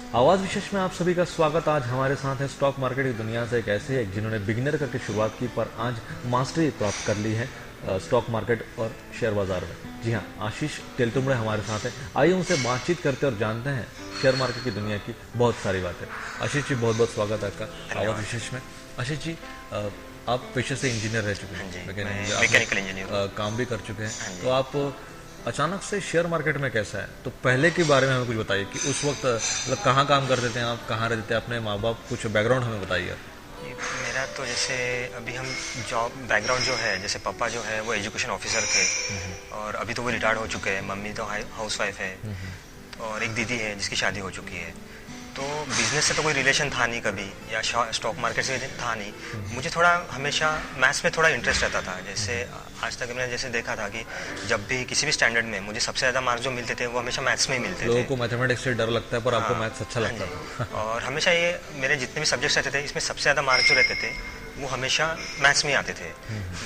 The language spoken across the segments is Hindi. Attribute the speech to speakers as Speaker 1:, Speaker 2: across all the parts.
Speaker 1: आवाज विशेष में आप सभी का स्वागत। आज हमारे साथ है स्टॉक मार्केट की दुनिया से एक ऐसे एक जिन्होंने बिगिनर करके शुरुआत की पर आज मास्टरी प्राप्त कर ली है स्टॉक मार्केट और शेयर बाजार में। जी हाँ, आशीष तेलतुंबड़े हमारे साथ हैं। आइए उनसे बातचीत करते और जानते हैं शेयर मार्केट की दुनिया की बहुत सारी बातें। आशीष जी, बहुत बहुत स्वागत है आपका आवाज विशेष में। आशीष जी, आप पेशे से इंजीनियर रह चुके हैं,
Speaker 2: मैकेनिकल इंजीनियर
Speaker 1: काम भी कर चुके हैं, तो आप अचानक से शेयर मार्केट में कैसा है? तो पहले के बारे में हमें कुछ बताइए कि उस वक्त मतलब कहाँ काम करते थे आप, कहाँ रहते थे, अपने माँ बाप, कुछ बैकग्राउंड हमें बताइए।
Speaker 2: मेरा तो जैसे अभी हम जॉब बैकग्राउंड जो है, जैसे पापा जो है वो एजुकेशन ऑफिसर थे और अभी तो वो रिटायर्ड हो चुके हैं। मम्मी तो हाउस वाइफ है और एक दीदी है जिसकी शादी हो चुकी है। तो बिजनेस से तो कोई रिलेशन था नहीं कभी, या स्टॉक मार्केट से था नहीं। मुझे थोड़ा हमेशा मैथ्स में थोड़ा इंटरेस्ट रहता था। जैसे आज तक मैंने जैसे देखा था कि जब भी किसी भी स्टैंडर्ड में मुझे सबसे ज़्यादा मार्क्स जो मिलते थे वो हमेशा मैथ्स में ही मिलते थे।
Speaker 1: लोगों को मैथमेटिक्स से डर लगता है पर आपको मैथ्स अच्छा लगता था।
Speaker 2: और हमेशा ये मेरे जितने भी सब्जेक्ट्स रहते थे इसमें सबसे ज़्यादा मार्क्स जो रहते थे वो हमेशा मैथ्स में आते थे।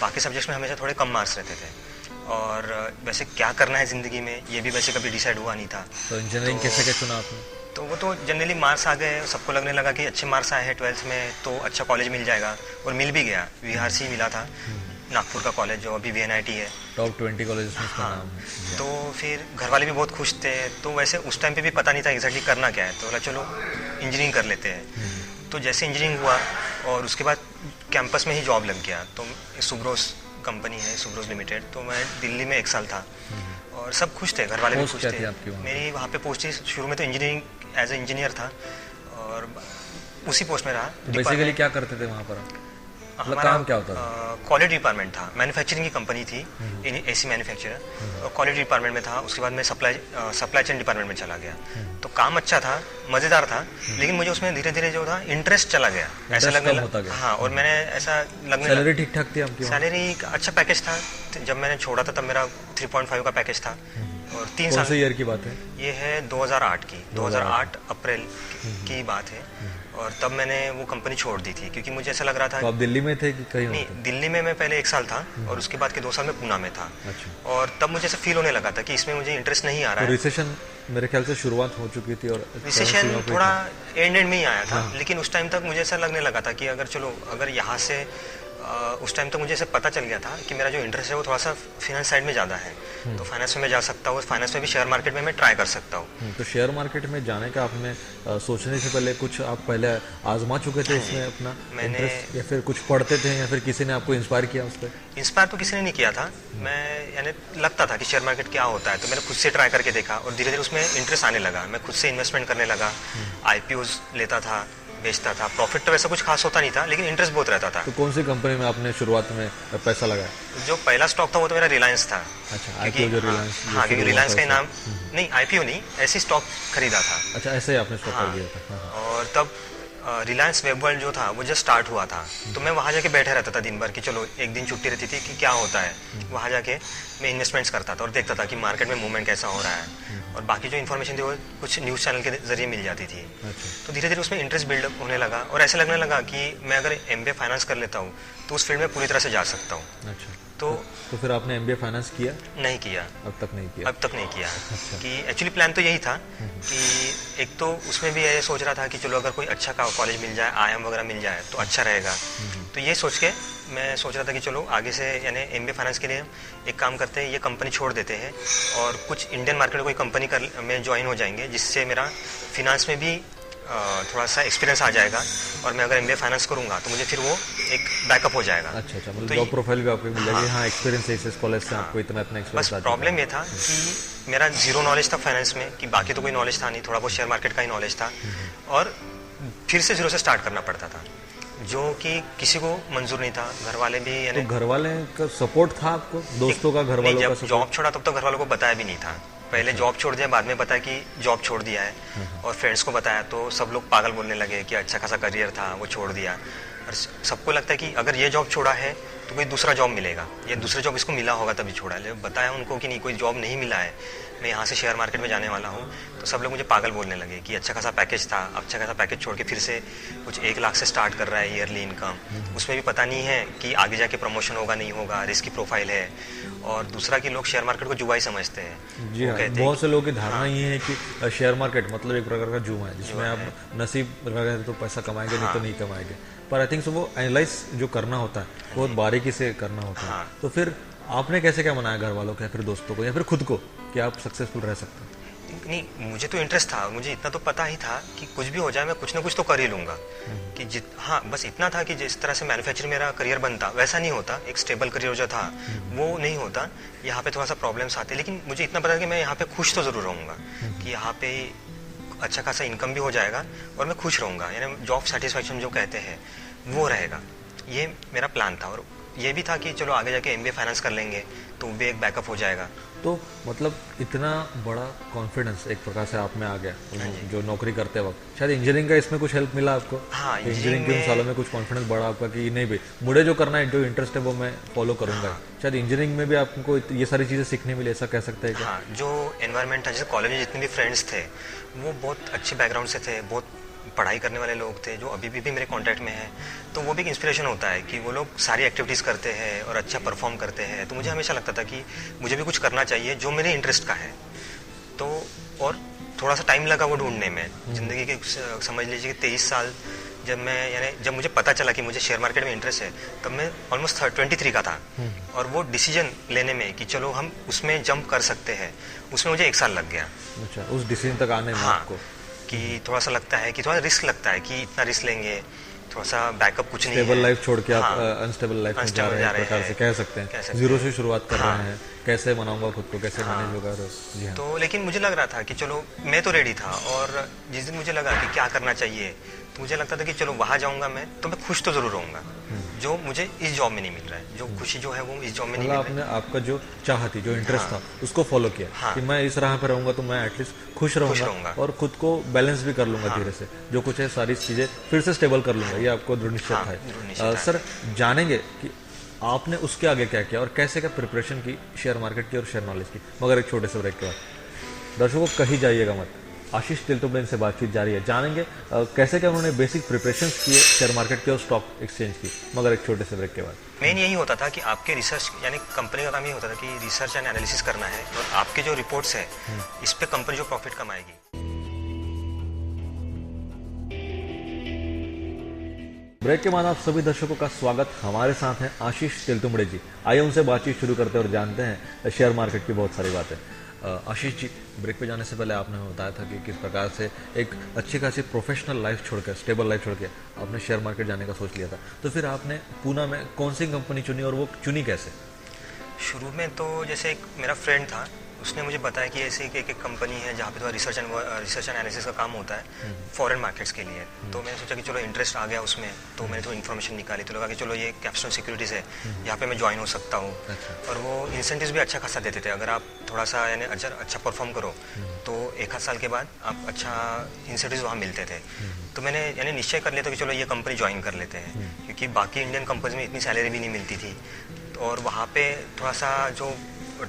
Speaker 2: बाकी सब्जेक्ट्स में हमेशा थोड़े कम मार्क्स रहते थे। और वैसे क्या करना है ज़िंदगी में ये भी वैसे कभी डिसाइड हुआ नहीं था।
Speaker 1: तो इंजीनियरिंग कैसे क्या चुना आपने?
Speaker 2: तो वो तो जनरली मार्क्स आ गए, सबको लगने लगा कि अच्छे मार्क्स आए हैं 12th में तो अच्छा कॉलेज मिल जाएगा, और मिल भी गया। VRC मिला था, नागपुर का कॉलेज जो अभी VNIT है,
Speaker 1: टॉप 20 कॉलेज में इसका
Speaker 2: हाँ।
Speaker 1: नाम है।
Speaker 2: तो फिर घर वाले भी बहुत खुश थे। तो वैसे उस टाइम पे भी पता नहीं था एग्जैक्टली करना क्या है, तो बोला चलो इंजीनियरिंग कर लेते हैं। तो जैसे इंजीनियरिंग हुआ और उसके बाद कैंपस में ही जॉब लग गया। तो सुब्रोस कंपनी है, सुब्रोस लिमिटेड, तो मैं दिल्ली में 1 साल था और सब खुश थे, घर वाले भी खुश थे। मेरी वहाँ पे पोस्ट ही शुरू में तो इंजीनियरिंग एज ए इंजीनियर था और उसी पोस्ट में रहा।
Speaker 1: बेसिकली क्या करते थे वहाँ पर?
Speaker 2: हमारा
Speaker 1: काम क्या होता था?
Speaker 2: क्वालिटी डिपार्टमेंट था, मैन्युफैक्चरिंग की कंपनी थी, AC मैन्युफैक्चरर, और क्वालिटी डिपार्टमेंट में था। उसके बाद मैं सप्लाई चेन डिपार्टमेंट में चला गया। तो काम अच्छा था, मज़ेदार था, लेकिन मुझे उसमें धीरे धीरे जो था इंटरेस्ट चला गया, ऐसा लगने लगा। हाँ, और मैंने ऐसा लगने लगा।
Speaker 1: सैलरी ठीक ठाक थी आपकी?
Speaker 2: सैलरी अच्छा पैकेज था। जब मैंने छोड़ा था तब मेरा 3.5 का पैकेज था। और 3 साल।
Speaker 1: कौन से ईयर की बात है
Speaker 2: ये? है 2008 की, 2008 अप्रैल की बात है। और तब मैंने वो कंपनी छोड़ दी थी क्योंकि मुझे ऐसा लग रहा था।
Speaker 1: तो आप दिल्ली में थे कि कहीं?
Speaker 2: नहीं, दिल्ली में मैं पहले 1 साल था और उसके बाद के 2 साल में पूना में था।
Speaker 1: अच्छा।
Speaker 2: और तब मुझे ऐसा फील होने लगा था कि इसमें मुझे इंटरेस्ट नहीं आ रहा है।
Speaker 1: रिसेशन मेरे ख्याल से शुरुआत हो चुकी थी और
Speaker 2: रिसेशन थोड़ा एंड में ही आया था। लेकिन उस टाइम तक मुझे ऐसा लगने लगा था कि अगर यहाँ से उस टाइम तक मुझे ऐसे पता चल गया था कि मेरा जो इंटरेस्ट है वो थोड़ा सा फाइनेंस साइड में ज़्यादा है। तो फाइनेंस में मैं जा सकता हूँ, फाइनेंस में भी शेयर मार्केट में मैं ट्राई कर सकता हूँ।
Speaker 1: तो शेयर मार्केट में जाने का आपने सोचने से पहले कुछ आप पहले आजमा चुके थे इसमें अपना इंटरेस्ट, या फिर कुछ पढ़ते थे, या फिर किसी ने आपको इंस्पायर किया उस पर?
Speaker 2: इंस्पायर तो किसी ने नहीं किया था। मैं यानी लगता था कि शेयर मार्केट क्या होता है, तो मैंने खुद से ट्राई करके देखा और धीरे धीरे उसमें इंटरेस्ट आने लगा। मैं खुद से इन्वेस्टमेंट करने लगा, IPOs लेता था, बेचता था। प्रॉफिट तो वैसा कुछ खास होता नहीं था, लेकिन इंटरेस्ट बहुत रहता था।
Speaker 1: तो कौन सी कंपनी में आपने शुरुआत में पैसा लगाया?
Speaker 2: जो पहला स्टॉक था वो तो मेरा रिलायंस था।
Speaker 1: अच्छा, IPO जो रिलायंस?
Speaker 2: हाँ, क्योंकि रिलायंस का नाम नहीं, IPO नहीं, ऐसे स्टॉक खरीदा था।
Speaker 1: अच्छा, ऐसे ही आपने स्टॉक कर दिया था।
Speaker 2: और तब रिलायंस वेब वर्ल्ड जो था वो जस्ट स्टार्ट हुआ था। तो मैं वहाँ जाके बैठे रहता था दिन भर कि चलो एक दिन छुट्टी रहती थी कि क्या होता है। वहाँ जाके मैं इन्वेस्टमेंट्स करता था और देखता था कि मार्केट में मूवमेंट कैसा हो रहा है, और बाकी जो इन्फॉर्मेशन थी वो कुछ न्यूज़ चैनल के जरिए मिल जाती थी। तो धीरे धीरे उसमें इंटरेस्ट बिल्डअप होने लगा और ऐसा लगने लगा कि मैं अगर MBA फाइनेंस कर लेता हूँ तो उस फील्ड में पूरी तरह से जा सकता हूँ।
Speaker 1: अच्छा।
Speaker 2: तो
Speaker 1: फिर आपने MBA फाइनेंस किया?
Speaker 2: नहीं किया,
Speaker 1: अब तक नहीं किया?
Speaker 2: अब तक नहीं किया। कि एक्चुअली प्लान तो यही था कि एक तो उसमें भी ये सोच रहा था कि चलो अगर कोई अच्छा कॉलेज मिल जाए, IIM वगैरह मिल जाए तो अच्छा रहेगा। तो ये सोच के मैं सोच रहा था कि चलो आगे से यानी MBA फाइनेंस के लिए एक काम करते हैं, ये कंपनी छोड़ देते हैं और कुछ इंडियन मार्केट में कोई कंपनी में ज्वाइन हो जाएंगे, जिससे मेरा फिनांस में भी थोड़ा सा एक्सपीरियंस आ जाएगा और मैं अगर MBA फाइनेंस करूंगा तो मुझे फिर वो एक बैकअप हो जाएगा।
Speaker 1: अच्छा, मतलब जॉब प्रोफाइल भी आपको मिल जाएगी। हाँ, एक्सपीरियंस है इस कॉलेज से, आपको इतना एक्सपीरियंस।
Speaker 2: बस प्रॉब्लम ये था कि मेरा जीरो नॉलेज था फाइनेंस में, कि बाकी तो कोई नॉलेज था नहीं, थोड़ा बहुत शेयर मार्केट का ही नॉलेज था और फिर से जीरो से स्टार्ट करना पड़ता था, जो कि किसी को मंजूर नहीं था। घर वाले भी यानी,
Speaker 1: तो घर वाले का सपोर्ट था आपको, दोस्तों का, घर वालों का?
Speaker 2: जब जॉब छोड़ा तब तो घर वालों को बताया भी नहीं था। पहले जॉब छोड़ दिया, बाद में बताया कि जॉब छोड़ दिया है, और फ्रेंड्स को बताया तो सब लोग पागल बोलने लगे कि अच्छा खासा करियर था वो छोड़ दिया। और सबको लगता है कि अगर ये जॉब छोड़ा है तो कोई दूसरा जॉब मिलेगा, ये दूसरा जॉब इसको मिला होगा तभी छोड़ा है। बताया उनको कि नहीं, कोई जॉब नहीं मिला है, मैं यहाँ से शेयर मार्केट में जाने वाला हूँ, तो सब लोग मुझे पागल बोलने लगे कि अच्छा खासा पैकेज था, अच्छा खासा पैकेज छोड़ के फिर से कुछ 1 लाख से स्टार्ट कर रहा है ईयरली इनकम, उसमें भी पता नहीं है कि आगे जाके प्रमोशन होगा नहीं होगा, रिस्क की प्रोफाइल है। और दूसरा कि लोग शेयर मार्केट को जुआ ही समझते हैं।
Speaker 1: जी हाँ, बहुत से लोगों की धारणा ये है कि शेयर मार्केट मतलब एक प्रकार का जुआ है जिसमें आप नसीब लगाए तो पैसा कमाएंगे, नहीं तो नहीं कमाएंगे। पर आई थिंक सो वो एनालाइज जो करना होता है बहुत बारीकी से करना होता है। तो फिर आपने कैसे क्या मनाया घर वालों को या फिर दोस्तों को या फिर खुद को कि आप सक्सेसफुल रह सकते हैं?
Speaker 2: नहीं, मुझे तो इंटरेस्ट था, मुझे इतना तो पता ही था कि कुछ भी हो जाए मैं कुछ ना कुछ तो कर ही लूँगा। कि हाँ, बस इतना था कि जिस तरह से मैन्युफैक्चरिंग मेरा करियर बनता वैसा नहीं होता, एक स्टेबल करियर जो था वो नहीं होता, यहाँ पे थोड़ा सा प्रॉब्लम्स आते, लेकिन मुझे इतना पता था कि मैं यहाँ पे खुश तो ज़रूर रहूँगा, कि यहाँ पे अच्छा खासा इनकम भी हो जाएगा और मैं खुश रहूँगा, यानी जॉब सेटिस्फैक्शन जो कहते हैं वो रहेगा। ये मेरा प्लान था। और ये भी था कि चलो आगे जाके MBA फाइनेंस कर लेंगे तो भी एक बैकअप हो जाएगा।
Speaker 1: तो मतलब इतना बड़ा कॉन्फिडेंस एक प्रकार से आप में आ गया जो नौकरी करते वक्त। शायद इंजीनियरिंग का इसमें कुछ हेल्प मिला आपको?
Speaker 2: हाँ,
Speaker 1: इंजीनियरिंग के उन सालों में कुछ कॉन्फिडेंस बढ़ा आपका कि नहीं भाई मुझे जो करना है, जो इंटरेस्ट है वो मैं फॉलो करूंगा। हाँ। शायद इंजीनियरिंग में भी आपको ये सारी चीज़ें सीखने मिली, ऐसा कह सकते हैं क्या?
Speaker 2: हाँ, जो एनवायरनमेंट था, जैसे कॉलेज में जितने भी फ्रेंड्स थे वो बहुत अच्छे बैकग्राउंड से थे, बहुत पढ़ाई करने वाले लोग थे जो अभी भी मेरे कांटेक्ट में हैं। तो वो भी एक इंस्पिरेशन होता है कि वो लोग सारी एक्टिविटीज़ करते हैं और अच्छा परफॉर्म करते हैं। तो मुझे हमेशा लगता था कि मुझे भी कुछ करना चाहिए जो मेरे इंटरेस्ट का है। तो और थोड़ा सा टाइम लगा वो ढूंढने में, ज़िंदगी के समझ लीजिए कि 23 साल जब मुझे पता चला कि मुझे शेयर मार्केट में इंटरेस्ट है, तब मैं ऑलमोस्ट 23 का था। और वो डिसीजन लेने में कि चलो हम उसमें जंप कर सकते हैं, उसमें मुझे 1 साल लग गया।
Speaker 1: अच्छा, उस डिसीजन तक आने में? हाँ, आपको
Speaker 2: कि थोड़ा सा लगता है कि थोड़ा रिस्क लगता है कि इतना रिस्क लेंगे, थोड़ा सा बैकअप कुछ नहीं है।
Speaker 1: स्टेबल लाइफ छोड़ के आप अनस्टेबल लाइफ में जा रहे हैं, प्रकार से कह सकते हैं। जीरो से शुरुआत कर रहे हैं, कैसे मनाऊंगा खुद को, कैसे मैनेज होगा। जी हाँ।
Speaker 2: तो लेकिन मुझे लग रहा था कि चलो मैं तो रेडी था, और जिस दिन मुझे लगा कि क्या करना चाहिए तो मुझे लगता था कि चलो वहाँ जाऊंगा मैं तो मैं खुश तो जरूर रहूंगा, जो मुझे इस जॉब में नहीं मिल रहा है। जो खुशी जो है वो इस जॉब में नहीं मिल रहा है।
Speaker 1: आपने आपका जो चाह थी, जो इंटरेस्ट था उसको फॉलो किया कि मैं इस राह पे रहूंगा तो मैं एटलीस्ट खुश रहूंगा और खुद को बैलेंस भी कर लूंगा धीरे से, जो कुछ है सारी चीजें फिर से स्टेबल कर लूंगा। ये आपको दृढ़ निश्चय था। सर, जानेंगे कि आपने उसके आगे क्या किया और कैसे क्या प्रिपरेशन की शेयर मार्केट की और शेयर नॉलेज की, मगर एक छोटे से ब्रेक के बाद। दर्शकों कहीं जाइएगा मत, आशीष तेलतुंबड़े से बातचीत जारी है। जानेंगे कैसे क्या उन्होंने बेसिक प्रिपरेशंस किए शेयर मार्केट की और स्टॉक एक्सचेंज की, मगर एक छोटे से ब्रेक के बाद।
Speaker 2: मेन यही होता था कि आपके रिसर्च, यानी कंपनी का काम यही होता था कि रिसर्च एंड एनालिसिस करना है, और आपके जो रिपोर्ट्स है इस पे कंपनी जो प्रॉफिट कमाएगी।
Speaker 1: ब्रेक के बाद आप सभी दर्शकों का स्वागत। हमारे साथ हैं आशीष तेलतुंबड़े जी। आइए उनसे बातचीत शुरू करते हैं और जानते हैं शेयर मार्केट की बहुत सारी बातें। आशीष जी, ब्रेक पे जाने से पहले आपने बताया था कि किस प्रकार से एक अच्छी खासी प्रोफेशनल लाइफ छोड़कर, स्टेबल लाइफ छोड़ के आपने शेयर मार्केट जाने का सोच लिया था। तो फिर आपने पूना में कौन सी कंपनी चुनी और वो चुनी कैसे?
Speaker 2: शुरू में तो जैसे एक मेरा फ्रेंड था, उसने मुझे बताया कि ऐसे एक कंपनी है जहाँ पे थोड़ा रिसर्च एंड एनालिसिस का काम होता है फॉरेन मार्केट्स के लिए। तो मैंने सोचा कि चलो इंटरेस्ट आ गया उसमें, तो मैंने थोड़ी इन्फॉर्मेशन निकाली, तो लगा कि चलो ये कैप्स्टोन सिक्योरिटीज़ है, यहाँ पे मैं ज्वाइन हो सकता हूँ। और वो इंसेंटिव्स भी अच्छा खासा देते थे, अगर आप थोड़ा सा यानी अच्छा परफॉर्म करो तो 1 साल के बाद आप अच्छा इंसेंटिव्स वहाँ मिलते थे। तो मैंने यानी निश्चय कर लिया था कि चलो ये कंपनी ज्वाइन कर लेते हैं, क्योंकि बाकी इंडियन कंपनीज में इतनी सैलरी भी नहीं मिलती थी, और वहाँ पे थोड़ा सा जो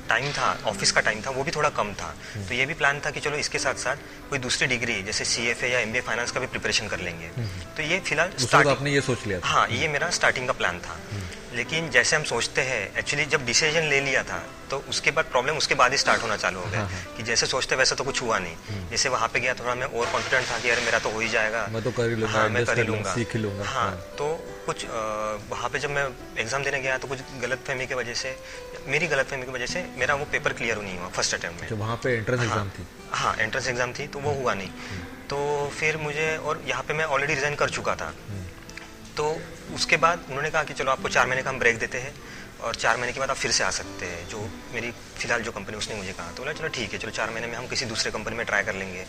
Speaker 2: टाइम था, ऑफिस का टाइम था, वो भी थोड़ा कम था। तो ये भी प्लान था कि चलो इसके साथ साथ कोई दूसरी डिग्री जैसे CFA या MBA फाइनेंस का भी प्रिपरेशन कर लेंगे। तो ये फिलहाल
Speaker 1: स्टार्टिंग आपने ये सोच लिया था?
Speaker 2: हाँ, ये मेरा स्टार्टिंग का प्लान था। लेकिन जैसे हम सोचते हैं, एक्चुअली जब डिसीजन ले लिया था तो उसके बाद प्रॉब्लम उसके बाद ही स्टार्ट होना चालू हो गया। कि जैसे सोचते वैसे तो कुछ हुआ नहीं। जैसे वहाँ पे गया थोड़ा मैं ओवर कॉन्फिडेंट था कि यार मेरा तो हो ही जाएगा,
Speaker 1: मैं तो कर ही लूंगा,
Speaker 2: मैं कर ही लूंगा,
Speaker 1: सीख ही लूंगा।
Speaker 2: हाँ, तो कुछ वहाँ पे जब मैं एग्जाम देने गया तो कुछ गलतफहमी की वजह से, मेरी गलतफहमी की वजह से मेरा वो पेपर क्लियर नहीं हुआ फर्स्ट अटेम्प्ट में।
Speaker 1: तो वहाँ पे एंट्रेंस एग्जाम थी?
Speaker 2: हाँ, एंट्रेंस एग्जाम थी, तो वो हुआ नहीं। तो फिर मुझे, और यहाँ पे मैं ऑलरेडी रिजाइन कर चुका था, तो उसके बाद उन्होंने कहा कि चलो आपको 4 महीने का हम ब्रेक देते हैं और 4 महीने के बाद आप फिर से आ सकते हैं। जो मेरी फिलहाल जो कंपनी, उसने मुझे कहा, तो बोला चलो ठीक है, चलो 4 महीने में हम किसी दूसरे कंपनी में ट्राई कर लेंगे।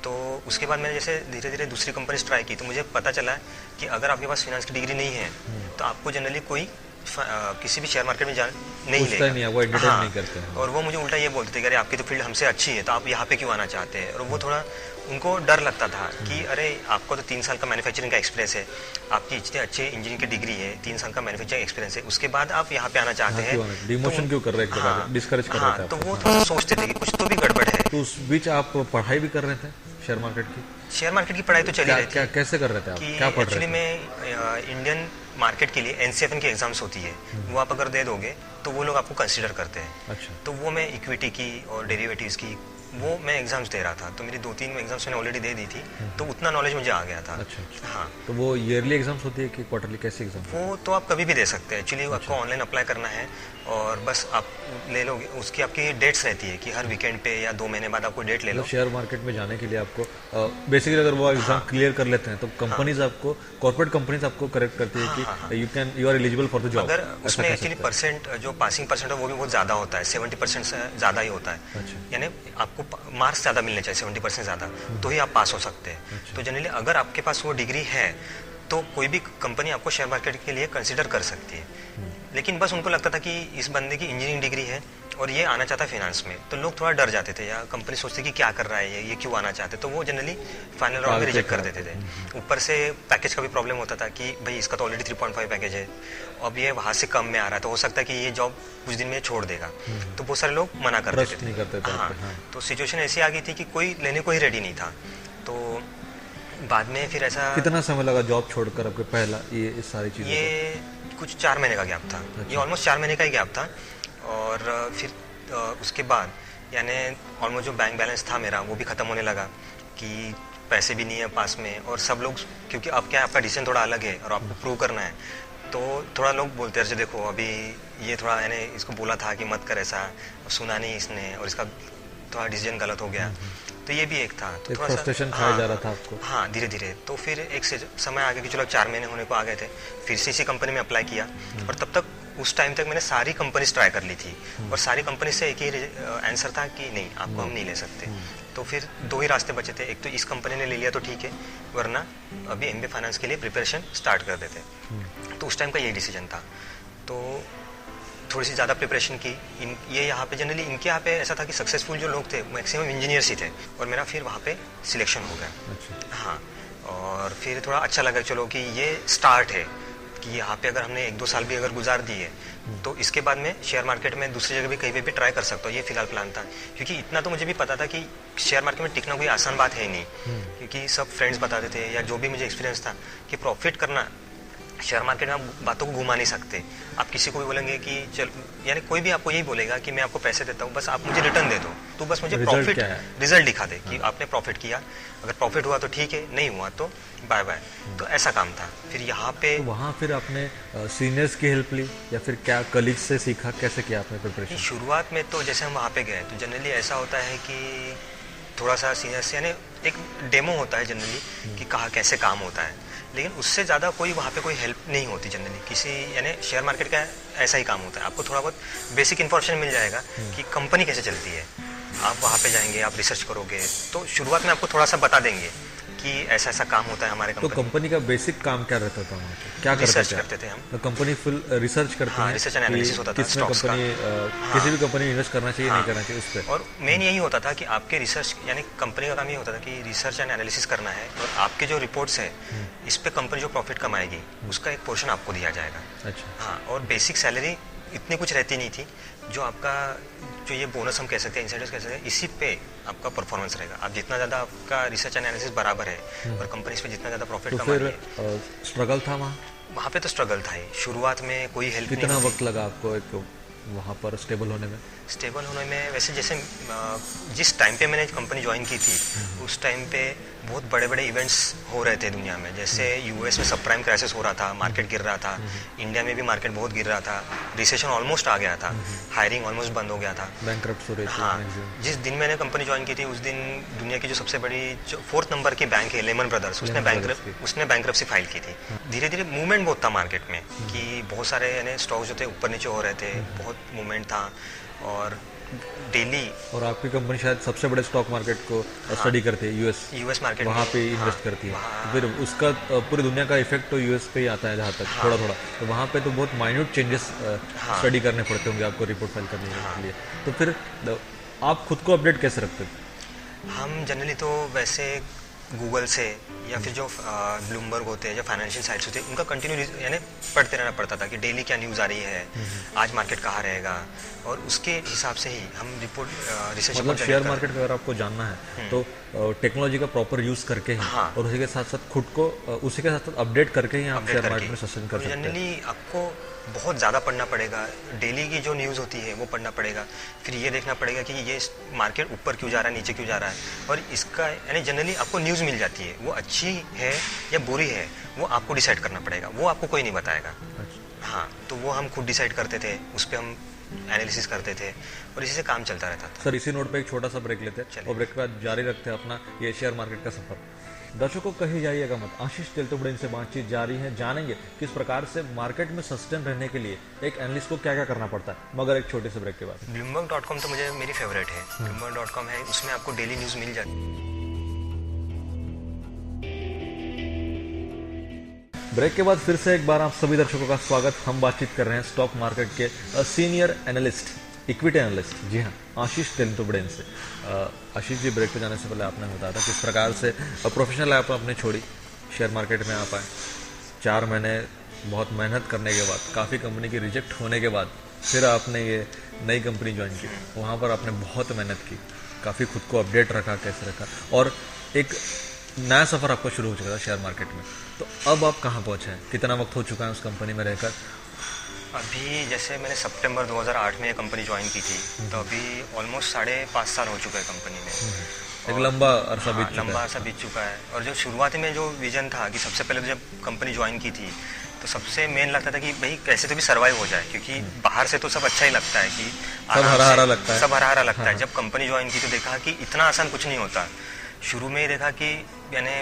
Speaker 2: तो उसके बाद मैंने जैसे धीरे धीरे दूसरी कंपनी ट्राई की, तो मुझे पता चला कि अगर आपके पास फाइनेंस की डिग्री नहीं है तो आपको जनरली कोई किसी भी शेयर मार्केट में नहीं
Speaker 1: पूछता
Speaker 2: लेगा,
Speaker 1: ही नहीं है, वो एंटरटेन
Speaker 2: हाँ,
Speaker 1: नहीं करते हैं।
Speaker 2: और वो मुझे उल्टा ये बोलते थे कि अरे आपकी तो फील्ड हमसे अच्छी है तो आप यहाँ पे क्यों आना चाहते हैं। और वो थोड़ा उनको डर लगता था कि अरे आपको तो 3 साल का मैन्युफैक्चरिंग का एक्सपीरियंस है, आपकी इतने अच्छे इंजीनियरिंग की डिग्री है, 3 साल का मैन्युफैक्चरिंग एक्सपीरियंस है, उसके बाद आप यहाँ पे आना चाहते हैं,
Speaker 1: डिमोशन क्यों कर रहे हैं, एक प्रकार से डिस्करेज कर रहे थे
Speaker 2: तो
Speaker 1: आपको।
Speaker 2: वो थोड़ा सोचते थे कि कुछ तो भी गड़बड़ है।
Speaker 1: तो उस बीच आप पढ़ाई भी कर रहे थे शेयर मार्केट की?
Speaker 2: शेयर मार्केट की पढ़ाई तो चली रही थी।
Speaker 1: कैसे कर रहे थे आप,
Speaker 2: कि
Speaker 1: क्या पढ़ रहे
Speaker 2: एक्चुअली
Speaker 1: थे?
Speaker 2: में इंडियन मार्केट के लिए एनसीएफएन की एग्जाम्स होती है, वो आप अगर दे दोगे तो वो लोग आपको कंसीडर करते हैं।
Speaker 1: अच्छा।
Speaker 2: तो वो मैं इक्विटी की और डेरिवेटिव्स की वो मैं एग्जाम्स दे रहा था, तो मेरी 2-3 एग्जाम्स मैंने ऑलरेडी दे दी थी, तो उतना नॉलेज मुझे आ गया था।
Speaker 1: अच्छा, अच्छा।
Speaker 2: हाँ,
Speaker 1: तो वो ईयरली एग्जाम्स होती है कि क्वार्टरली, कैसे एग्जाम?
Speaker 2: वो तो आप कभी भी दे सकते हैं। एक्चुअली आपको ऑनलाइन अप्लाई करना है और बस आप ले लोगे, उसकी आपकी डेट्स रहती है कि हर वीकेंड पे या 2 महीने बाद आपको डेट ले लो।
Speaker 1: शेयर मार्केट में जाने के लिए आपको बेसिकली अगर वो एग्जाम क्लियर कर लेते हैं तो कंपनीज आपको, कॉर्पोरेट कंपनीज आपको करेक्ट करती है कि you are eligible for the job.
Speaker 2: अगर उसमें एक्चुअली परसेंट जो पासिंग परसेंट है वो भी बहुत ज़्यादा होता है, 70% से ज़्यादा ही होता है।
Speaker 1: अच्छा।
Speaker 2: यानी आपको मार्क्स ज़्यादा मिलने चाहिए, 70% ज़्यादा, तो ही आप पास हो सकते हैं। तो जनरली अगर आपके पास वो डिग्री है तो कोई भी कंपनी आपको शेयर मार्केट के लिए कंसिडर कर सकती है। लेकिन बस उनको लगता था कि इस बंदे की इंजीनियरिंग डिग्री है और ये आना चाहता है फाइनेंस में, तो लोग थोड़ा डर जाते थे या कंपनी सोचती कि क्या कर रहा है ये क्यों आना चाहते, तो वो जनरली फाइनल राउंड में रिजेक्ट कर देते थे। ऊपर से पैकेज का भी प्रॉब्लम होता था कि भाई इसका तो ऑलरेडी 3.5 पैकेज है, अब ये वहाँ से कम में आ रहा है तो हो सकता है कि ये जॉब कुछ दिन में छोड़ देगा, तो बहुत सारे लोग मना कर देते थे।
Speaker 1: नहीं करते थे।
Speaker 2: हाँ, तो सिचुएशन ऐसी आ गई थी कि कोई लेने को ही रेडी नहीं था। तो बाद में फिर ऐसा,
Speaker 1: कितना समय लगा जॉब छोड़कर आपके पहला ये इस सारी चीज़ें?
Speaker 2: ये कुछ 4 महीने का गैप था। ये ऑलमोस्ट 4 महीने का ही गैप था। और फिर उसके बाद यानी ऑलमोस्ट जो बैंक बैलेंस था मेरा वो भी ख़त्म होने लगा कि पैसे भी नहीं है पास में, और सब लोग, क्योंकि अब क्या आपका डिसीजन थोड़ा अलग है और आपको प्रूव करना है, तो थोड़ा लोग बोलते हैं देखो अभी ये थोड़ा यानी इसको बोला था कि मत कर ऐसा, सुना नहीं इसने और इसका थोड़ा डिसीजन गलत हो गया, तो ये भी एक था। तो थोड़ा
Speaker 1: फ्रस्ट्रेशन खाया जा रहा था आपको?
Speaker 2: हाँ, धीरे धीरे। तो फिर एक समय आ गया कि चलो 4 महीने होने को आ गए थे, फिर से इसी कंपनी में अप्लाई किया, और तब तक उस टाइम तक मैंने सारी कंपनीज ट्राई कर ली थी, और सारी कंपनी से एक ही आंसर था कि नहीं, आपको हम नहीं ले सकते। तो फिर 2 ही रास्ते बचे थे, एक तो इस कंपनी ने ले लिया तो ठीक है, वरना अभी MBA फाइनेंस के लिए प्रिपरेशन स्टार्ट कर देते। तो उस टाइम का यही डिसीजन था। तो थोड़ी सी ज़्यादा प्रिपरेशन की। ये यहाँ पे जनरली इनके यहाँ पे ऐसा था कि सक्सेसफुल जो लोग थे मैक्सिमम इंजीनियर्स ही थे, और मेरा फिर वहाँ पे सिलेक्शन हो गया।
Speaker 1: अच्छा।
Speaker 2: हाँ, और फिर थोड़ा अच्छा लगा चलो कि ये स्टार्ट है कि यहाँ पे अगर हमने 1-2 साल भी अगर गुजार दिए तो इसके बाद में शेयर मार्केट में दूसरी जगह भी कहीं पे भी ट्राई कर सकता हूँ। ये फिलहाल प्लान था, क्योंकि इतना तो मुझे भी पता था कि शेयर मार्केट में टिकना कोई आसान बात है नहीं, क्योंकि सब फ्रेंड्स बताते थे या जो भी मुझे एक्सपीरियंस था कि प्रॉफिट करना शेयर मार्केट में आप बातों को घुमा नहीं सकते। आप किसी को भी बोलेंगे कि चल, यानी कोई भी आपको यही बोलेगा कि मैं आपको पैसे देता हूँ, बस आप मुझे रिटर्न दे दो, तो बस मुझे प्रॉफिट रिजल्ट दिखा दे कि आपने प्रॉफिट किया, अगर प्रॉफिट हुआ तो ठीक है, नहीं हुआ तो बाय बाय। तो ऐसा काम था। फिर यहाँ पे,
Speaker 1: तो वहाँ फिर आपने सीनियर्स की हेल्प ली या फिर क्या कलीग से सीखा, कैसे किया आपने प्रिपरेशन?
Speaker 2: शुरुआत में तो जैसे हम वहाँ पे गए तो जनरली ऐसा होता है कि थोड़ा सा सीनियर्स यानी एक डेमो होता है जनरली कि कहाँ कैसे काम होता है, लेकिन उससे ज़्यादा कोई वहाँ पे कोई हेल्प नहीं होती जनरली किसी, यानी शेयर मार्केट का ऐसा ही काम होता है। आपको थोड़ा बहुत बेसिक इन्फॉर्मेशन मिल जाएगा कि कंपनी कैसे चलती है, आप वहाँ पे जाएंगे, आप रिसर्च करोगे, तो शुरुआत में आपको थोड़ा सा बता देंगे कि ऐसा ऐसा काम होता है हमारे कंपनी।
Speaker 1: तो कंपनी का बेसिक काम क्या रहता था वहाँ पे, क्या
Speaker 2: करते थे हम?
Speaker 1: तो कंपनी फुल रिसर्च करती है,
Speaker 2: रिसर्च एंड एनालिसिस होता था
Speaker 1: किसमें कंपनी, किसी भी कंपनी इन्वेस्ट करना चाहिए, नहीं करना चाहिए, उस पर।
Speaker 2: और मेन यही होता था कि आपके रिसर्च यानी कंपनी का काम ये होता था कि रिसर्च एंड एनालिसिस करना है, और आपके जो रिपोर्ट्स है इस पे कंपनी जो प्रॉफिट कमाएगी उसका एक पोर्शन आपको दिया जाएगा।
Speaker 1: अच्छा।
Speaker 2: हाँ, और बेसिक सैलरी इतनी कुछ रहती नहीं थी, जो आपका जो ये बोनस हम कह सकते हैं, इंसेंटिव्स कह सकते हैं, इसी पे आपका परफॉर्मेंस रहेगा। आप जितना ज़्यादा आपका रिसर्च एनालिसिस बराबर है और कंपनीज पे जितना ज़्यादा प्रॉफिट कमा रही है।
Speaker 1: फिर स्ट्रगल था
Speaker 2: वहाँ पे तो स्ट्रगल था ही, शुरुआत में कोई हेल्प नहीं।
Speaker 1: कितना वक्त लगा आपको एक वहाँ पर स्टेबल होने में?
Speaker 2: स्टेबल होने में वैसे जैसे जिस टाइम पे मैंने कंपनी ज्वाइन की थी उस टाइम पे बहुत बड़े बड़े इवेंट्स हो रहे थे दुनिया में, जैसे यूएस में सब प्राइम क्राइसिस हो रहा था, मार्केट गिर रहा था, इंडिया में भी मार्केट बहुत गिर रहा था, रिसेशन ऑलमोस्ट आ गया था, हायरिंग ऑलमोस्ट बंद हो गया था,
Speaker 1: बैंकरप्ट हो रही थी।
Speaker 2: हाँ, जिस दिन मैंने कंपनी ज्वाइन की थी उस दिन दुनिया की जो सबसे बड़ी जो 4th नंबर की बैंक है लेमन ब्रदर्स, उसने बैंकरप्सी फाइल की थी। धीरे धीरे मूवमेंट बहुत था मार्केट में कि बहुत सारे यानी स्टॉक्स जो थे ऊपर नीचे हो रहे थे, बहुत मूवमेंट था, और डेली।
Speaker 1: और आपकी कंपनी शायद सबसे बड़े स्टॉक मार्केट को स्टडी करती है, यूएस
Speaker 2: मार्केट
Speaker 1: वहाँ पे इन्वेस्ट करती है। तो फिर उसका पूरी दुनिया का इफेक्ट तो यूएस पे ही आता है जहाँ तक थोड़ा थोड़ा। तो वहाँ पे तो बहुत माइन्यूट चेंजेस स्टडी करने पड़ते होंगे आपको रिपोर्ट फाइल करने के लिए। तो फिर आप खुद को अपडेट कैसे रखते थे?
Speaker 2: हम जनरली तो वैसे गूगल से या फिर जो ब्लूमबर्ग होते हैं, जो फाइनेंशियल साइट्स होते हैं, उनका कंटिन्यू यानी पढ़ते रहना पड़ता था कि डेली क्या न्यूज़ आ रही है, आज मार्केट कहाँ रहेगा, और उसके हिसाब से ही हम रिसर्च
Speaker 1: मतलब शेयर मार्केट का अगर आपको जानना है तो टेक्नोलॉजी का प्रॉपर यूज़ करके ही और उसी के साथ साथ खुद को उसी के साथ साथ अपडेट करके ही आप शेयर मार्केट में सस्टेन कर सकते हैं।
Speaker 2: जनरली आपको बहुत ज़्यादा पढ़ना पड़ेगा, डेली की जो न्यूज़ होती है वो पढ़ना पड़ेगा, फिर ये देखना पड़ेगा कि ये मार्केट ऊपर क्यों जा रहा है, नीचे क्यों जा रहा है, और इसका यानी जनरली आपको न्यूज़ मिल जाती है, वो अच्छी है या बुरी है वो आपको डिसाइड करना पड़ेगा, वो आपको कोई नहीं बताएगा। हाँ, तो वो हम खुद डिसाइड करते थे, उस पर हम एनालिसिस करते थे और इसी से काम चलता रहता था।
Speaker 1: सर, इसी नोट पे एक छोटा सा ब्रेक लेते हैं और ब्रेक के बाद जारी रखते हैं अपना ये शेयर मार्केट का सफर। दर्शकों, कहीं जाइएगा मत, आशीष तेलतुंबड़े इनसे बातचीत जारी है। जानेंगे किस प्रकार से मार्केट में सस्टेन रहने के लिए एक एनालिस्ट को क्या क्या करना पड़ता है, मगर एक छोटे से ब्रेक के बाद।
Speaker 2: Bloomberg.com तो मुझे मेरी फेवरेट है। Bloomberg.com है, उसमें आपको डेली न्यूज़ मिल जाती है।
Speaker 1: ब्रेक के बाद फिर से एक बार आप सभी दर्शकों का स्वागत। हम बातचीत कर रहे हैं स्टॉक मार्केट के सीनियर एनालिस्ट, इक्विटी एनालिस्ट, जी हाँ, आशीष तेलतुंबड़े से। आशीष जी, ब्रेक पे जाने से पहले आपने बताया था किस प्रकार से प्रोफेशनल लाइफ आपने छोड़ी, शेयर मार्केट में आप आए, 4 महीने बहुत मेहनत करने के बाद, काफ़ी कंपनी की रिजेक्ट होने के बाद फिर आपने ये नई कंपनी ज्वाइन की। वहाँ पर आपने बहुत मेहनत की, काफ़ी खुद को अपडेट रखा, कैसे रखा, और एक नया सफ़र आपका शुरू हो चुका था शेयर मार्केट में। तो अब आप कहाँ पहुँचे हैं, कितना वक्त हो चुका है उस कंपनी में रहकर?
Speaker 2: अभी जैसे मैंने सितंबर 2008 में ये कंपनी ज्वाइन की थी, तो अभी ऑलमोस्ट 5.5 साल हो चुका है कंपनी में।
Speaker 1: एक लंबा अरसा
Speaker 2: बीत चुका है। और जो शुरुआती में जो विजन था कि सबसे पहले तो जब कंपनी ज्वाइन की थी तो सबसे मेन लगता था कि भाई कैसे तो भी सर्वाइव हो जाए, क्योंकि बाहर से तो सब अच्छा ही लगता है कि
Speaker 1: सब हरा हरा लगता है,
Speaker 2: सब हरा हरा लगता है। जब कंपनी ज्वाइन की तो देखा कि इतना आसान कुछ नहीं होता। शुरू में ही देखा कि यानी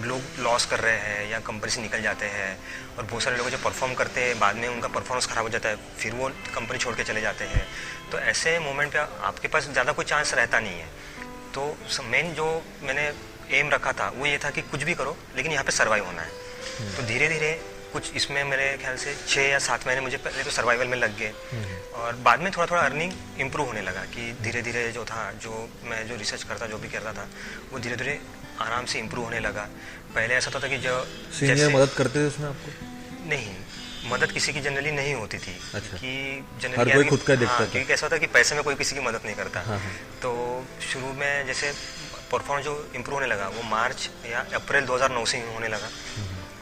Speaker 2: लोग लॉस कर रहे हैं या कंपनी से निकल जाते हैं, और बहुत सारे लोग जो परफॉर्म करते हैं बाद में उनका परफॉर्मेंस ख़राब हो जाता है, फिर वो कंपनी छोड़ के चले जाते हैं। तो ऐसे मोमेंट पे आपके पास ज़्यादा कोई चांस रहता नहीं है। तो मेन जो मैंने एम रखा था वो ये था कि कुछ भी करो लेकिन यहाँ पे सर्वाइव होना है। तो धीरे धीरे कुछ इसमें मेरे ख्याल से 6 या 7 महीने मुझे पहले तो सर्वाइवल में लग गए, और बाद में थोड़ा थोड़ा अर्निंग इम्प्रूव होने लगा कि धीरे धीरे जो था, जो मैं जो रिसर्च करता, जो भी करता था, वो धीरे धीरे आराम से इम्प्रूव होने लगा। पहले ऐसा था कि जो
Speaker 1: सीनियर मदद करते थे उसमें आपको?
Speaker 2: नहीं, मदद किसी की जनरली नहीं होती थी।
Speaker 1: अच्छा।
Speaker 2: कि
Speaker 1: जनरली हर कोई खुद का देखता था,
Speaker 2: क्योंकि कैसा होता कि पैसे में कोई किसी की मदद नहीं करता। तो शुरू में जैसे परफॉर्मेंस जो इम्प्रूव होने लगा वो मार्च या अप्रैल 2009 से होने लगा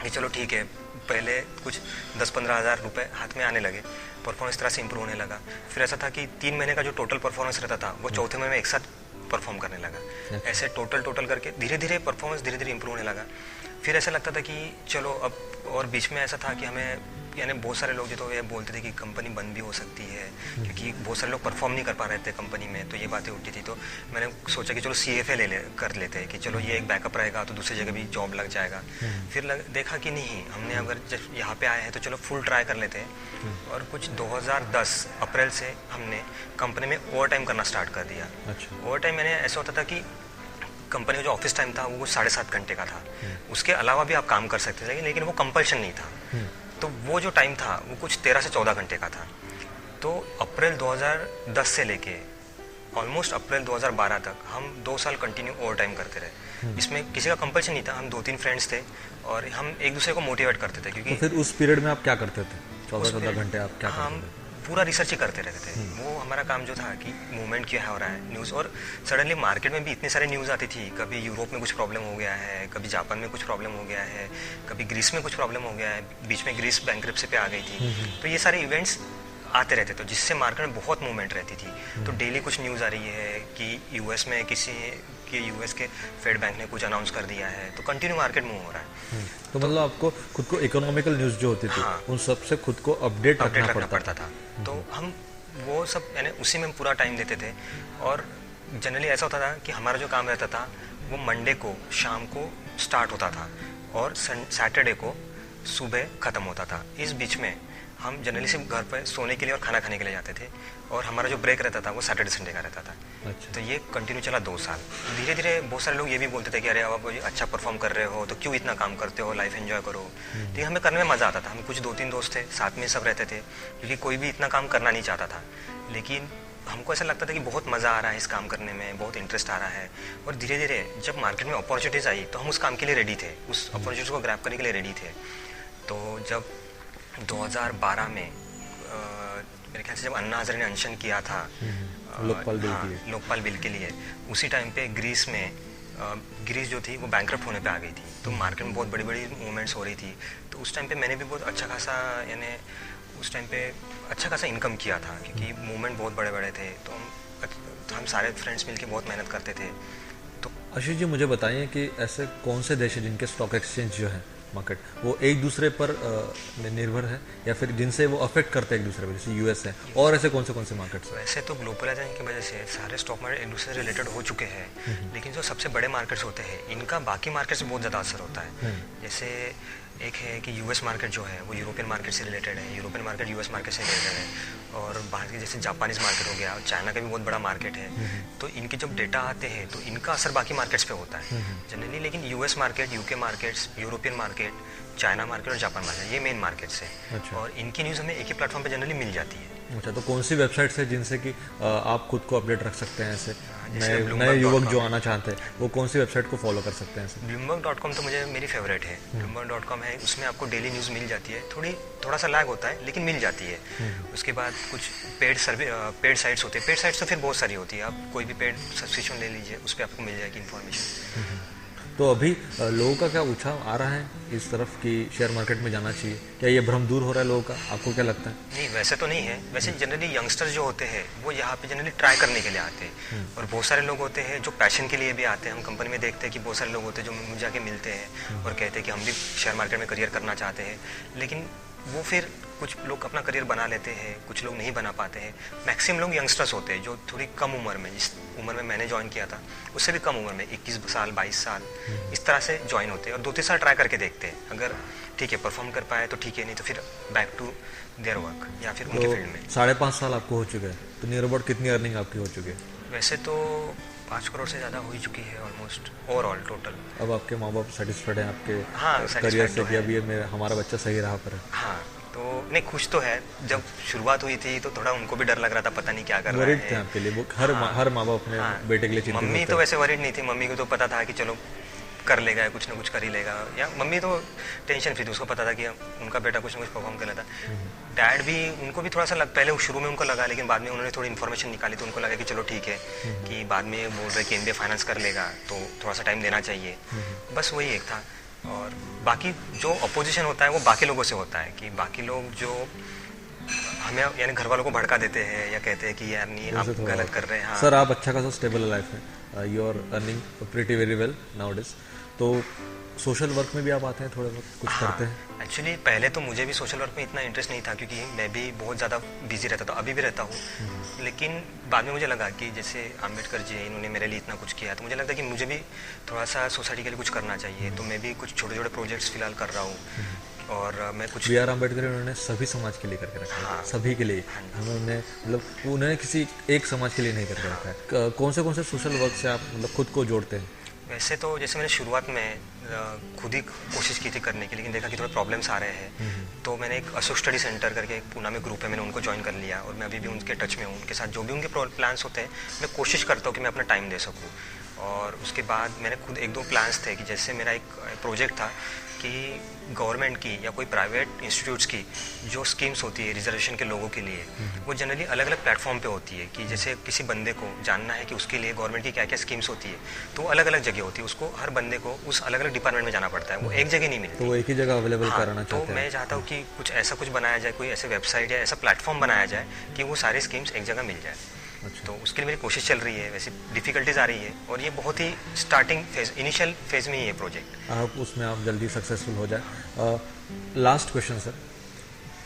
Speaker 2: कि चलो ठीक है, पहले कुछ 10-15 हज़ार रुपये हाथ में आने लगे, परफॉर्मेंस तरह से इम्प्रूव होने लगा। फिर ऐसा था कि 3 महीने का जो टोटल परफॉर्मेंस रहता था वो चौथे महीने में एक साथ परफॉर्म करने लगा। ऐसे टोटल करके धीरे धीरे परफॉर्मेंस धीरे धीरे इम्प्रूव होने लगा। फिर ऐसा लगता था कि चलो अब, और बीच में ऐसा था कि हमें यानी बहुत सारे लोग जो तो ये बोलते थे कि कंपनी बंद भी हो सकती है, क्योंकि बहुत सारे लोग परफॉर्म नहीं कर पा रहे थे कंपनी में, तो ये बातें उठती थी। तो मैंने सोचा कि चलो CFA कर लेते हैं कि चलो ये एक बैकअप रहेगा तो दूसरी जगह भी जॉब लग जाएगा। फिर देखा कि नहीं, हमने अगर जब यहाँ पे आए हैं तो चलो फुल ट्राई कर लेते हैं। और कुछ 2010 अप्रैल से हमने कंपनी में ओवर टाइम करना स्टार्ट कर दिया। ओवर टाइम मैंने ऐसा होता था कि कंपनी का जो ऑफिस टाइम था वो 7.5 घंटे का था, उसके अलावा भी आप काम कर सकते थे, लेकिन वो कंपल्शन नहीं था। तो वो जो टाइम था वो कुछ 13 से 14 घंटे का था। तो अप्रैल 2010 से लेके ऑलमोस्ट अप्रैल 2012 तक हम 2 साल कंटिन्यू ओवर टाइम करते रहे। इसमें किसी का कंपल्शन नहीं था, हम 2-3 फ्रेंड्स थे और हम एक दूसरे को मोटिवेट करते थे। क्योंकि
Speaker 1: तो फिर उस पीरियड में आप क्या करते थे? 14 घंटे आप क्या करते थे?
Speaker 2: पूरा रिसर्च ही करते रहते थे। वो हमारा काम जो था कि मूवमेंट क्या हो रहा है न्यूज़, और सडनली मार्केट में भी इतनी सारी न्यूज़ आती थी। कभी यूरोप में कुछ प्रॉब्लम हो गया है, कभी जापान में कुछ प्रॉब्लम हो गया है, कभी ग्रीस में कुछ प्रॉब्लम हो गया है, बीच में ग्रीस बैंकरप्सी पे आ गई थी। तो ये सारे इवेंट्स आते रहते, तो जिससे मार्केट में बहुत मूवमेंट रहती थी। तो डेली कुछ न्यूज़ आ रही है कि यूएस में यूएस के फेड बैंक ने कुछ अनाउंस कर दिया है, तो कंटिन्यू मार्केट मूव हो रहा है।
Speaker 1: तो मतलब आपको खुद को इकोनॉमिकल न्यूज़ जो होती थी उन सब से खुद को अपडेट रखना पड़ता था।
Speaker 2: तो हम वो सब यानी उसी में पूरा टाइम देते थे। और जनरली ऐसा होता था कि हमारा जो काम रहता था वो मंडे को शाम को स्टार्ट होता था और सैटरडे को सुबह ख़त्म होता था। इस बीच में हम जनरली सिर्फ घर पर सोने के लिए और खाना खाने के लिए जाते थे, और हमारा जो ब्रेक रहता था वो सैटरडे संडे का रहता था।
Speaker 1: अच्छा।
Speaker 2: तो ये कंटिन्यू चला 2 साल। धीरे धीरे बहुत सारे लोग ये भी बोलते थे कि अरे अब आप अच्छा परफॉर्म कर रहे हो तो क्यों इतना काम करते हो, लाइफ एंजॉय करो। तो ये हमें करने में मज़ा आता था। हम कुछ 2-3 दोस्त थे, साथ में सब रहते थे, क्योंकि कोई भी इतना काम करना नहीं चाहता था, लेकिन हमको ऐसा लगता था कि बहुत मज़ा आ रहा है इस काम करने में, बहुत इंटरेस्ट आ रहा है। और धीरे धीरे जब मार्केट में अपॉर्चुनिटीज़ आई तो हम उस काम के लिए रेडी थे, उस अपॉर्चुनिटीज़ को ग्रैब करने के लिए रेडी थे। तो जब 2012 में मेरे ख्याल से जब अन्ना हज़ारे ने अनशन किया था
Speaker 1: लोकपाल बिल के लिए,
Speaker 2: लोकपाल बिल के लिए, उसी टाइम पे ग्रीस में ग्रीस जो थी वो बैंकरप्ट होने पे आ गई थी। तो मार्केट में बहुत बड़ी बड़ी मूवमेंट्स हो रही थी। तो उस टाइम पे मैंने भी बहुत अच्छा खासा, यानी उस टाइम पे अच्छा खासा इनकम किया था, क्योंकि मूवमेंट बहुत बड़े बड़े थे। तो हम सारे फ्रेंड्स मिलके बहुत मेहनत करते थे। तो
Speaker 1: आशीष जी मुझे बताइए कि ऐसे कौन से देश हैं जिनके स्टॉक एक्सचेंज जो है मार्केट वो एक दूसरे पर निर्भर है, या फिर जिनसे वो अफेक्ट करते हैं एक दूसरे पर, जैसे यूएस है, और ऐसे कौन से मार्केट्स हैं?
Speaker 2: वैसे तो ग्लोबलाइजेशन की वजह से सारे स्टॉक मार्केट एक दूसरे से रिलेटेड हो चुके हैं, लेकिन जो सबसे बड़े मार्केट्स होते हैं इनका बाकी मार्केट से बहुत ज़्यादा असर होता है। जैसे एक है कि यूएस मार्केट जो है वो यूरोपियन मार्केट से रिलेटेड है, यूरोपियन मार्केट यूएस मार्केट से रिलेटेड है, और बाहर के जैसे जापानीज मार्केट हो गया, और चाइना का भी बहुत बड़ा मार्केट है। तो इनके जब डेटा आते हैं तो इनका असर बाकी मार्केट्स पे होता है जनरली। लेकिन US market, UK markets, European market, China market और जापान मार्केट, ये मेन मार्केट्स है।
Speaker 1: अच्छा।
Speaker 2: और इनकी न्यूज़ हमें एक ही प्लेटफॉर्म पे जनरली मिल जाती है।
Speaker 1: अच्छा, तो कौन सी वेबसाइट्स है जिनसे कि आप खुद को अपडेट रख सकते हैं? ऐसे
Speaker 2: जैसे
Speaker 1: नए
Speaker 2: Bloomberg.com
Speaker 1: युवक जो आना चाहते हैं वो कौन सी वेबसाइट को फॉलो कर सकते हैं? ऐसे
Speaker 2: Bloomberg.com तो मुझे मेरी फेवरेट है। Bloomberg.com है, उसमें आपको डेली न्यूज़ मिल जाती है, थोड़ा सा लैग होता है लेकिन मिल जाती है। उसके बाद कुछ पेड साइट्स होते हैं। पेड साइट्स तो फिर बहुत सारी होती है, आप कोई भी पेड सब्सक्रिप्शन ले लीजिए, उस पर आपको मिल जाएगी इन्फॉर्मेशन।
Speaker 1: तो अभी लोगों का क्या उछाल आ रहा है इस तरफ कि शेयर मार्केट में जाना चाहिए? क्या ये भ्रम दूर हो रहा है लोगों का? आपको क्या लगता है?
Speaker 2: नहीं, वैसे तो नहीं है। वैसे जनरली यंगस्टर्स जो होते हैं वो यहाँ पे जनरली ट्राई करने के लिए आते हैं, और बहुत सारे लोग होते हैं जो पैशन के लिए भी आते हैं। हम कंपनी में देखते हैं कि बहुत सारे लोग होते हैं जो मुझे जाके मिलते हैं और कहते हैं कि हम भी शेयर मार्केट में करियर करना चाहते हैं, लेकिन वो फिर कुछ लोग अपना करियर बना लेते हैं, कुछ लोग नहीं बना पाते हैं। मैक्सिमम लोग यंगस्टर्स होते हैं जो थोड़ी कम उम्र में, जिस उम्र में मैंने ज्वाइन किया था उससे भी कम उम्र में, 21 साल 22 साल इस तरह से ज्वाइन होते हैं, और 2-3 साल ट्राई करके देखते हैं। अगर ठीक है परफॉर्म कर पाए तो ठीक है, नहीं तो फिर बैक टू देयर वर्क या फिर उनके फील्ड में।
Speaker 1: 5.5 साल आपको हो चुके हैं, तो नियर अबाउट कितनी अर्निंग आपकी हो चुकी है?
Speaker 2: वैसे तो 5 करोड़ से ज़्यादा हो ही चुकी है ऑलमोस्ट ओवरऑल टोटल।
Speaker 1: अब आपके माँ बाप सेटिस्फाइड हैं आपके
Speaker 2: हाँ,
Speaker 1: करियर से
Speaker 2: satisfied
Speaker 1: कि
Speaker 2: तो
Speaker 1: अब ये हमारा बच्चा सही राह पर है?
Speaker 2: हाँ, तो नहीं, खुश तो है। जब शुरुआत हुई थी तो थोड़ा उनको भी डर लग रहा था, पता नहीं क्या कर रहा
Speaker 1: वरीड थे
Speaker 2: है।
Speaker 1: आपके लिए वो? हर माँ बाप अपने बेटे के लिए चिंतित
Speaker 2: मम्मी
Speaker 1: होते
Speaker 2: तो
Speaker 1: हैं।
Speaker 2: वैसे वरीड नहीं थी। मम्मी को तो पता था कि चलो कर लेगा, कुछ ना कुछ कर ही लेगा, या मम्मी तो टेंशन फ्री थी, उसको पता था कि उनका बेटा कुछ ना कुछ परफॉर्म कर लेता। डैड भी, उनको भी थोड़ा सा पहले शुरू में उनको लगा, लेकिन बाद में उन्होंने थोड़ी इन्फॉर्मेशन निकाली तो उनको लगा कि चलो ठीक है, कि बाद में बोल रहे कि MBA फाइनेंस कर लेगा तो थोड़ा सा टाइम देना चाहिए। बस वही एक था। और बाकी जो अपोजिशन होता है वो बाकी लोगों से होता है, कि बाकी लोग जो हमें यानी घर वालों को भड़का देते हैं या कहते हैं कि यार नहीं आप गलत कर रहे हैं। हाँ।
Speaker 1: सर आप अच्छा खासा स्टेबल लाइफ है, you are earning pretty very well nowadays, तो सोशल वर्क में भी आप आते हैं, थोड़ा बहुत कुछ करते हैं?
Speaker 2: एक्चुअली पहले तो मुझे भी सोशल वर्क में इतना इंटरेस्ट नहीं था, क्योंकि मैं भी बहुत ज़्यादा बिजी रहता था, अभी भी रहता हूँ। लेकिन बाद में मुझे लगा कि जैसे अम्बेडकर जी, इन्होंने मेरे लिए इतना कुछ किया, तो मुझे लगता है कि मुझे भी थोड़ा सा सोसाइटी के लिए कुछ करना चाहिए। तो मैं भी कुछ छोटे छोटे प्रोजेक्ट्स फिलहाल कर रहा हूँ, और मैं कुछ
Speaker 1: BR अम्बेडकर उन्होंने सभी समाज के लिए करके रखा है। सभी के लिए। उन्होंने मतलब उन्होंने किसी एक समाज के लिए नहीं करके रखा है। कौन से सोशल वर्क से आप मतलब खुद को जोड़ते हैं?
Speaker 2: वैसे तो जैसे मैंने शुरुआत में खुद ही कोशिश की थी करने की, लेकिन देखा कि थोड़े प्रॉब्लम्स आ रहे हैं, तो मैंने एक अशोक स्टडी सेंटर करके एक पूना में ग्रुप है, मैंने उनको ज्वाइन कर लिया, और मैं अभी भी उनके टच में हूँ। उनके साथ जो भी उनके प्लान्स होते हैं मैं कोशिश करता हूँ कि मैं अपना टाइम दे सकूँ। और उसके बाद मैंने खुद 1-2 प्लान्स थे, कि जैसे मेरा एक प्रोजेक्ट था कि गवर्नमेंट की या कोई प्राइवेट इंस्टीट्यूट्स की जो स्कीम्स होती है रिजर्वेशन के लोगों के लिए, वो जनरली अलग अलग प्लेटफॉर्म पे होती है। कि जैसे किसी बंदे को जानना है कि उसके लिए गवर्नमेंट की क्या क्या स्कीम्स होती है, तो वो अलग अलग जगह होती है, उसको हर बंदे को उस अलग अलग डिपार्टमेंट में जाना पड़ता है, वो एक जगह नहीं मिलती।
Speaker 1: तो वो एक ही जगह अवेलेबल कराना
Speaker 2: तो
Speaker 1: चाहते हैं?
Speaker 2: मैं चाहता हूँ कि कुछ ऐसा कुछ बनाया जाए, कोई ऐसे वेबसाइट या ऐसा प्लेटफॉर्म बनाया जाए कि वो सारी स्कीम्स एक जगह मिल जाए। तो उसके लिए मेरी कोशिश चल रही है। वैसे डिफ़िकल्टीज आ रही है, और ये बहुत ही स्टार्टिंग फेज, इनिशियल फेज में ही है प्रोजेक्ट।
Speaker 1: आप उसमें आप जल्दी सक्सेसफुल हो जाए। लास्ट क्वेश्चन सर,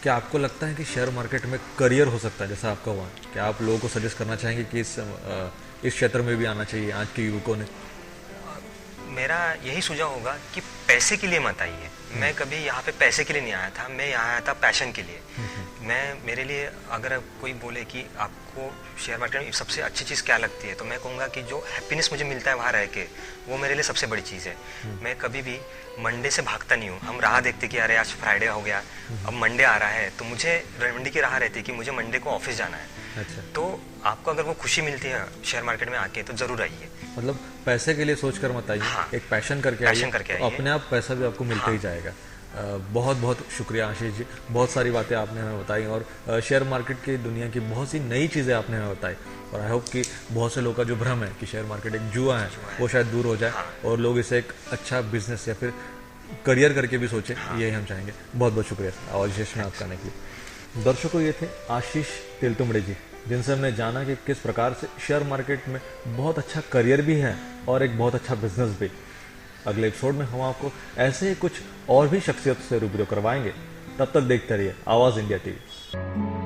Speaker 1: क्या आपको लगता है कि शेयर मार्केट में करियर हो सकता है जैसा आपका हुआ? क्या आप लोगों को सजेस्ट करना चाहेंगे कि इस क्षेत्र में भी आना चाहिए आज के युवकों ने?
Speaker 2: मेरा यही सुझाव होगा कि पैसे के लिए मत आइए। मैं कभी यहाँ पे पैसे के लिए नहीं आया था, मैं यहाँ आया था पैशन के लिए। मेरे लिए अगर कोई बोले कि आपको शेयर मार्केट में सबसे अच्छी चीज़ क्या लगती है, तो मैं कहूँगा कि जो हैप्पीनेस मुझे मिलता है वहाँ रह के, वो मेरे लिए सबसे बड़ी चीज़ है। मैं कभी भी मंडे से भागता नहीं हूँ। हम राह देखते कि अरे आज फ्राइडे हो गया, अब मंडे आ रहा है, तो मुझे मंडे की राह रहती है कि मुझे मंडे को ऑफिस जाना है।
Speaker 1: अच्छा।
Speaker 2: तो आपको अगर वो खुशी मिलती है शेयर मार्केट में आके, तो ज़रूर आइए।
Speaker 1: मतलब पैसे के लिए सोच कर मत आइए,
Speaker 2: हाँ,
Speaker 1: एक पैशन करके आइए, तो अपने आप पैसा भी आपको मिलते ही जाएगा। बहुत बहुत शुक्रिया आशीष जी, बहुत सारी बातें आपने हमें बताई और शेयर मार्केट की दुनिया की बहुत सी नई चीज़ें आपने हमें बताई। और आई होप कि बहुत से लोगों का जो भ्रम है कि शेयर मार्केट एक जुआ है वो शायद दूर हो जाए और लोग इसे एक अच्छा बिजनेस या फिर करियर करके भी सोचें, यही हम चाहेंगे। बहुत बहुत शुक्रिया और विशेष में आपका आने के लिए। दर्शकों, ये थे आशीष तेलतुंबड़े जी, जिनसे हमने जाना कि किस प्रकार से शेयर मार्केट में बहुत अच्छा करियर भी है और एक बहुत अच्छा बिजनेस भी। अगले एपिसोड में हम आपको ऐसे ही कुछ और भी शख्सियत से रूबरू करवाएंगे। तब तक देखते रहिए आवाज़ इंडिया टीवी।